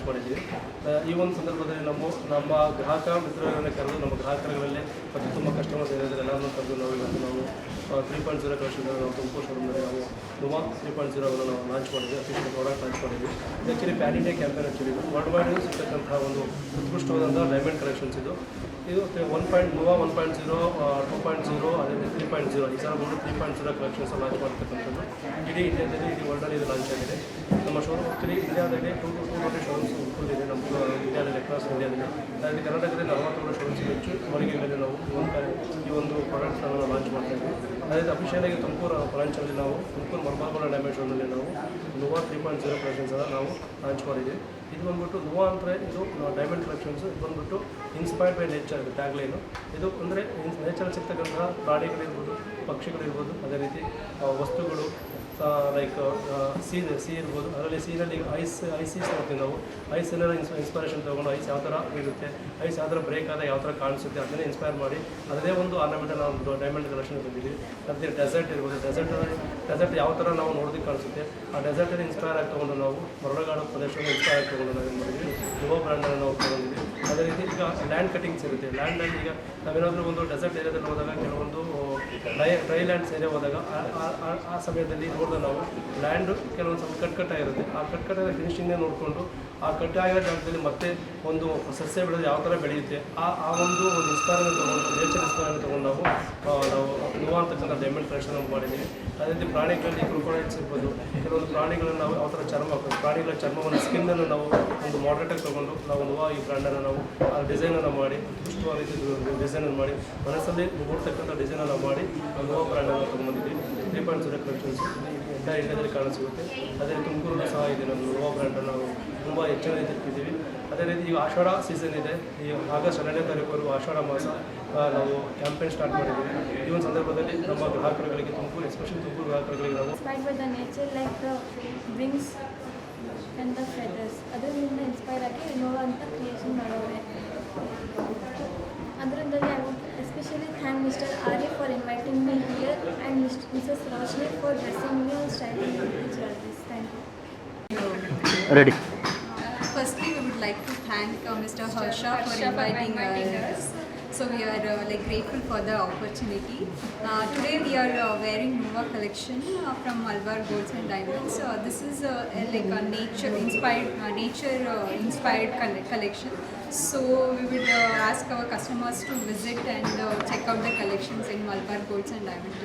ಮಾಡಿದ್ದೀವಿ. ಈ ಒಂದು ಸಂದರ್ಭದಲ್ಲಿ ನಮ್ಮ ಗ್ರಾಹಕ ಮಿತ್ರರನ್ನೇ ಕರೆದು ನಮ್ಮ ಗ್ರಾಹಕರುಗಳಲ್ಲೇ ಮತ್ತು ತುಂಬ ಕಸ್ಟಮರ್ಸ್ ಏನಿದ್ದಾರೆ ಎಲ್ಲರನ್ನೂ ಕರೆದು ನಾವು 3.0 ಕಲೆಕ್ಷನ್ ನಾವು ತುಮಕೂರು ಶೋರೂಮ್ನಲ್ಲಿ ನಾವು ನುವಾ 3.0 ಅನ್ನು ನಾವು ಲಾಂಚ್ ಮಾಡಿದ್ವಿ, ಅಫಿಷಿಯಲ್ ಪ್ರಾಡಕ್ಟ್ ಲಾಂಚ್ ಮಾಡಿದ್ವಿ. Actually PAN India campaign actually ಇದು ವರ್ಲ್ಡ್ ವೈಡ್ ಸಿಗ್ತಕ್ಕಂತಹ ಒಂದು ಉತ್ಕೃಷ್ಟವಾದಂಥ ಡೈಮಂಡ್ ಕಲೆಕ್ಷನ್ಸ್ ಇದು 1.0 2.0 ಅದೇ 3.0 ಈ ಸಲ ಬಂದು 3.0 ಕಲೆಕ್ಷನ್ಸ್ ಲಾಂಚ್ ಮಾಡ್ತಕ್ಕಂಥದ್ದು ಇಡೀ ಇಂಡಿಯಾದಲ್ಲಿ ಇಡೀ ವರ್ಲ್ಡಲ್ಲಿ ಇದು ಲಾಂಚ್ ಆಗಿದೆ. ನಮ್ಮ ಶೋರೂಮ್ ಆ್ಯಕ್ಚುಲಿ ಇಂಡಿಯಾದಲ್ಲಿ 220 ಶೋರೂಮ್ಸ್ ಇದೆ ನಮ್ಮ ಇಂಡಿಯಾದಲ್ಲಿ ಅಕ್ರಾಸ್ ಇಂಡಿಯಾದಲ್ಲಿ. ಅದೇ ಕರ್ನಾಟಕದಲ್ಲಿ 40 ಶೋರೂಮ್ಸ್ ಹೆಚ್ಚು ಮಳಿಗೆಗಳಲ್ಲಿ ನಾವು ಈ ಒಂದು ಪ್ರಾಡಕ್ಟ್ಸನ್ನು ನಾವು ಲಾಂಚ್ ಮಾಡ್ತಾಯಿದ್ವಿ. ಅದೇ ಅಫಿಷಿಯಲಾಗಿ ತುಮಕೂರು ಬ್ರಾಂಚಲ್ಲಿ ನಾವು ತುಮಕೂರು ಮರ್ಮಾಗೋಳ ಡ್ಯಾಮೇಜ್ ಶೋನಲ್ಲಿ ನಾವು ನುವಾ 3.0 ಕಲೆಕ್ಷನ್ಸನ್ನು ನಾವು ಲಾಂಚ್ ಮಾಡಿದ್ದೀವಿ. ಇದು ಬಂದ್ಬಿಟ್ಟು ನುವಾ ಅಂದರೆ ಇದು ಡೈಮಂಡ್ ಕಲೆಕ್ಷನ್ಸ್. ಇದು ಬಂದ್ಬಿಟ್ಟು ಇನ್ಸ್ಪೈರ್ಡ್ ಬೈ ನೇಚರ್ ಇದು ಟ್ಯಾಗ್ಲೈನು. ಇದು ಅಂದರೆ ನೇಚರ್ ಸಿಗ್ತಕ್ಕಂತಹ ಪ್ರಾಣಿಗಳಿರ್ಬೋದು, ಪಕ್ಷಿಗಳಿರ್ಬೋದು, ಅದೇ ರೀತಿ ವಸ್ತುಗಳು ಲೈಕ್ ಸಿ ಇರ್ಬೋದು. ಅದರಲ್ಲಿ ಸೀನಲ್ಲಿ ಐಸೀಸ್ ನೋಡ್ತೀವಿ ನಾವು. ಐಸೆಲ್ಲ ಇನ್ಸ್ಪೈರೇಷನ್ ತೊಗೊಂಡು ಐಸ್ ಯಾವ ಥರ ಇರುತ್ತೆ, ಐಸ್ ಯಾವ ಥರ ಬ್ರೇಕ್ ಆದಾಗ ಯಾವ ಥರ ಕಾಣಿಸುತ್ತೆ ಅದನ್ನೇ ಇನ್ಸ್ಪೈರ್ ಮಾಡಿ ಅದನ್ನೇ ಒಂದು ಆರ್ನಮೆಂಟಲ್ ನಾವು ಡೈಮಂಡ್ ಕಲೆಕ್ಷನ್ ಬಂದಿದ್ದೀವಿ. ಮತ್ತು ಡೆಸರ್ಟ್ ಇರ್ಬೋದು, ಡೆಸರ್ಟ್ ಯಾವ ಥರ ನಾವು ನೋಡೋದಕ್ಕೆ ಕಾಣಿಸುತ್ತೆ ಆ ಡೆಸರ್ಟಲ್ಲಿ ಇನ್ಸ್ಪೈರ್ ಆಗಿ ತೊಗೊಂಡು ನಾವು ಮರಳುಗಾಡು ಪ್ರದೇಶವನ್ನು ಇನ್ಸ್ಪೈರ್ ಆಗಿ ತೊಗೊಂಡು ನಾವು ಏನು ಮಾಡಿದ್ವಿ ನುವಾ ಬ್ರ್ಯಾಂಡನ್ನು ನಾವು ತೊಗೊಂಡಿದ್ವಿ. ಅದೇ ರೀತಿ ಈಗ ಲ್ಯಾಂಡ್ ಕಟಿಂಗ್ಸ್ ಇರುತ್ತೆ. ಲ್ಯಾಂಡಲ್ಲಿ ಈಗ ನಾವೇನಾದರೂ ಒಂದು ಡೆಸರ್ಟ್ ಏರಿಯಾದಲ್ಲಿ ಹೋದಾಗ ಕೆಲವೊಂದು ಡ್ರೈ ಲ್ಯಾಂಡ್ಸ್ ಏರಿಯಾ ಹೋದಾಗ ಆ ಸಮಯದಲ್ಲಿ ನೋಡಿದ್ರೆ ನಾವು ಲ್ಯಾಂಡು ಕೆಲವೊಂದು ಸ್ವಲ್ಪ ಕಟ್ಟಾಗಿರುತ್ತೆ. ಆ ಕಟ್ಟಾದ ಫಿನಿಶಿಂಗೇ ನೋಡಿಕೊಂಡು ಆ ಕಟ್ಟಾಗಿರೋ ಜಾಗದಲ್ಲಿ ಮತ್ತೆ ಒಂದು ಸಸ್ಯ ಬೆಳೆದು ಯಾವ ಥರ ಬೆಳೆಯುತ್ತೆ ಆ ಒಂದು ಇನ್ಸ್ಪೈರನ್ನು ತೊಗೊಂಡು ನೇಚರ್ ಇನ್ಸ್ಪೈರನ್ನು ತೊಗೊಂಡು ನಾವು ನುವಾ ಅಂತಕ್ಕಂಥ ಡೈಮಂಡ್ ಕಲೆಕ್ಷನ್ ಮಾಡಿದ್ದೀವಿ. ಅದೇ ರೀತಿ ಪ್ರಾಣಿಗಳಲ್ಲಿ ಕ್ರೊಕೊಡೈಲ್ಸ್ ಇರ್ಬೋದು, ಕೆಲವೊಂದು ಪ್ರಾಣಿಗಳನ್ನು ನಾವು ಯಾವ ಥರ ಪ್ರಾಣಿಗಳ ಚರ್ಮವನ್ನು ಸ್ಕಿನ್ನನ್ನು ನಾವು ಒಂದು ಮಾಡ್ರೇಟಾಗಿ ತೊಗೊಂಡು ನಾವು ನುವಾ ಈ ಬ್ರ್ಯಾಂಡನ್ನು ನಾವು ಆ ಡಿಸೈನನ್ನು ಮಾಡಿ ಉತ್ಕೃಷ್ಟವಾದ ರೀತಿ ಡಿಸೈನನ್ನು ಮಾಡಿ ಮನಸ್ಸಲ್ಲಿ ನೋಡ್ತಕ್ಕಂಥ ಡಿಸೈನನ್ನು ಮಾಡಿ ನುವಾ ಬ್ರ್ಯಾಂಡನ್ನು ತೊಗೊಂಡಿದ್ದೀವಿ. 3.0 ಕಲೆಕ್ಷನ್ಸ್ ಎಲ್ಲ ಇಂಡಿಯಾದಲ್ಲಿ ಕಾಣಿಸಿಗುತ್ತೆ. ಅದೇ ರೀತಿ ತುಮಕೂರು ಸಹ ಇದೆ. ನಮ್ಮ ನುವಾ ಬ್ರ್ಯಾಂಡನ್ನು ನಾವು ತುಂಬ ಹೆಚ್ಚಿನ ರೀತಿ ಇಟ್ಟಿದ್ದೀವಿ. ಅದೇ ರೀತಿ ಈಗ ಆಷಾಢ ಸೀಸನ್ ಇದೆ. ಈ ಆಗಸ್ಟ್ 2ನೇ ತಾರೀಕುವರೆಗೂ ಆಷಾಢ ಮಾಸ ನಾವು ಕ್ಯಾಂಪೇನ್ ಸ್ಟಾರ್ಟ್ ಮಾಡಿದ್ದೀವಿ. ಈ ಒಂದು ಸಂದರ್ಭದಲ್ಲಿ ನಮ್ಮ ಗ್ರಾಹಕರುಗಳಿಗೆ ಎಸ್ಪೆಷಲಿ ತುಮಕೂರು ಗ್ರಾಹಕರುಗಳಿಗೆ ನಾವು and the feathers ಅದರಿಂದ ಇನ್ಸ್ಪೈರ್ ಆಗಿ ನುವಾ ಅಂತ ಕ್ರಿಯೇಷನ್ ಮಾಡೋರೆ. ಅದರಿಂದಲೇ I would especially thank Mr Arya for inviting me here and Mrs Roshni for dressing me on styling jewelleries. Thank you. Ready. Firstly, we would like to thank Mr. Harsha for inviting us. So we are grateful for the opportunity. Today we are wearing Nuva collection from Malabar Golds and Diamonds. This is like a nature inspired collection. So we would ask our customers to visit and check out the collections in Malabar Golds and Diamonds.